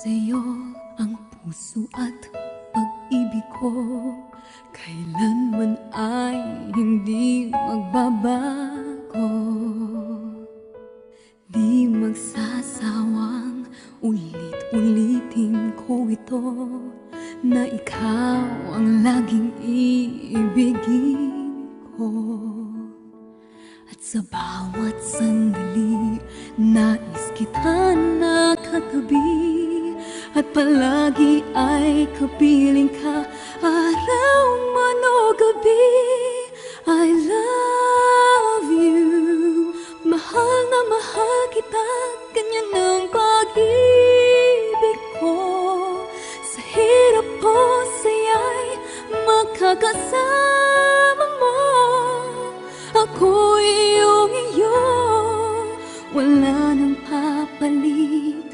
sa'yo ang puso at pag-ibig ko, kailanman ay hindi magbabago. Di magsasawang ulit-ulitin ko ito, na ikaw ang laging iibigin ko. At sa bawat sandali, nais kita nakatabi, at palagi ay kapiling ka, araw man o gabi. I love you, mahal na mahal kita, ganyan ang pag-ibig ko. Sa hirap o saya'y makakasama mo, ako'y iyong-iyo, wala nang papalit.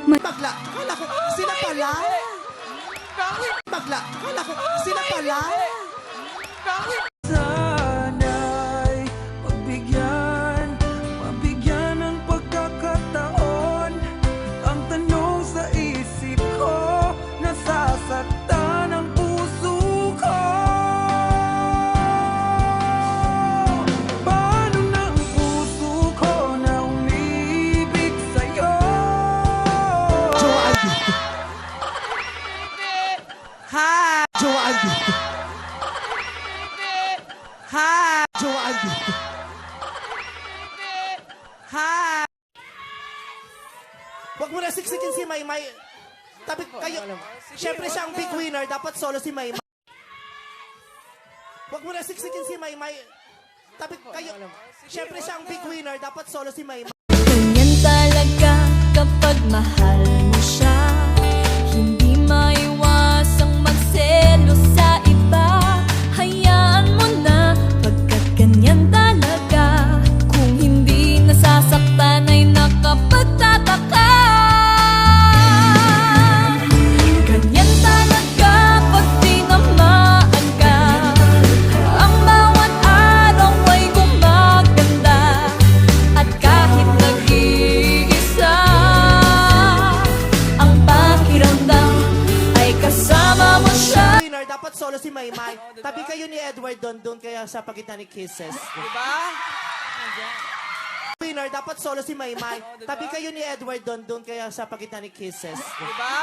Bagla, akala ko sila pala. Bagla, akala ko sila pala. Sana'y mabigyan ng pagkakataon. Ang tanong sa isip ko, nasasaktan ang puso ko. Paano na ang puso ko na umibig sa'yo? Jowa Aldi. Ha! Jowa Aldi. Ha! Jowa Aldi. Ha! Huwag mo na siksikin si Maymay. Tabi kayo. Siyempre siya ang big winner. Dapat solo si Maymay. Huwag mo na siksikin si Maymay. Tabi kayo. Siyempre siya ang big winner. Dapat solo si Maymay. Ganyan talaga kapag mahal mo siya, hindi maiwasang magselos sa iba. Hayaan mo na, pagkat ganyan talaga. Kung hindi nasasaktan ay nakapagtataka. Ganyan talaga pag tinamaan ka, ang bawat araw ay gumaganda. At kahit nag-iisa, ang pakiramdam ay kasama mo siya. Winner. Dapat solo si Maymay. Tabi kayo ni Edward doon kaya sa pagitan ni Kisses. Diba? Winner. Dapat solo si Maymay. Tabi kayo ni Edward doon kaya sa pagitan ni Kisses. Diba?